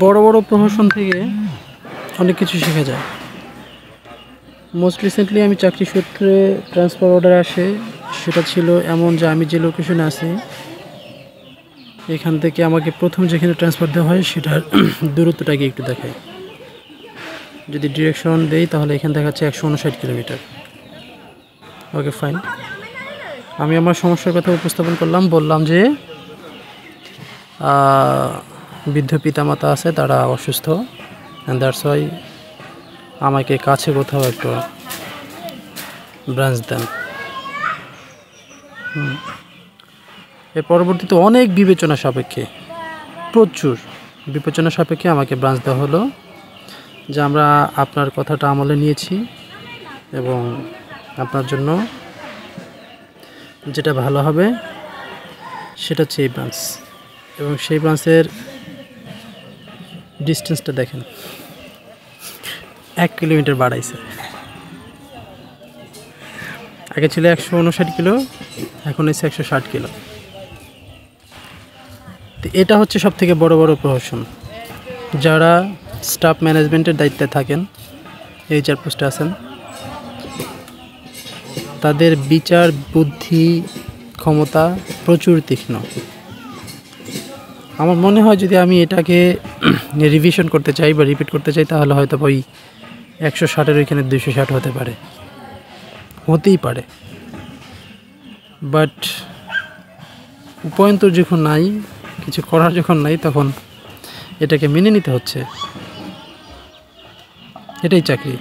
বড় বড় প্রহসন থেকে অনেক কিছু শেখা যায়। মোস্ট রিসেন্টলি আমি চাকরি সূত্রে ট্রান্সফার অর্ডার আসে, সেটা ছিল এমন যে আমি যে লোকেশনে আছি এখান থেকে আমাকে প্রথম যেখানে ট্রান্সফার দেওয়া হয় সেটার দূরত্বটাকে একটু দেখায়। যদি ডিরেকশন দেই তাহলে এখানে দেখাচ্ছে 159 কিলোমিটার। ওকে ফাইন, আমি আমার সমস্যার কথা উপস্থাপন করলাম, বললাম যে বৃদ্ধ পিতামাতা আছে, তারা অসুস্থ, অ্যান্ড দ্যাটস ওয়াই আমাকে কাছে কোথাও একটা ব্রাঞ্চ দেন। এর পরবর্তীতে অনেক বিবেচনা সাপেক্ষে, প্রচুর বিবেচনা সাপেক্ষে আমাকে ব্রাঞ্চ দেওয়া হলো যে আমরা আপনার কথাটা আমলে নিয়েছি এবং আপনার জন্য যেটা ভালো হবে সেটা হচ্ছে এই ব্রাঞ্চ। এবং সেই ব্রাঞ্চের ডিস্টেন্সটা দেখেন, 1 কিলোমিটার বাড়াইছে। আগে ছিল 159 কিলো, এখন হচ্ছে 160 কিলো। তো এটা হচ্ছে সব থেকে বড় বড় প্রহসন। যারা স্টাফ ম্যানেজমেন্টের দায়িত্বে থাকেন, HR পোস্টে আছেন, তাদের বিচার বুদ্ধি ক্ষমতা প্রচুর তীক্ষ্ণ। আমার মনে হয় যদি আমি এটাকে রিভিশন করতে চাই বা রিপিট করতে চাই তাহলে হয়তো ওই 160-এর ওইখানে 260 হতে পারে, হতেই পারে। বাট উপায়ন্তর যখন নাই, কিছু করার যখন নাই, তখন এটাকে মেনে নিতে হচ্ছে। এটাই চাকরি।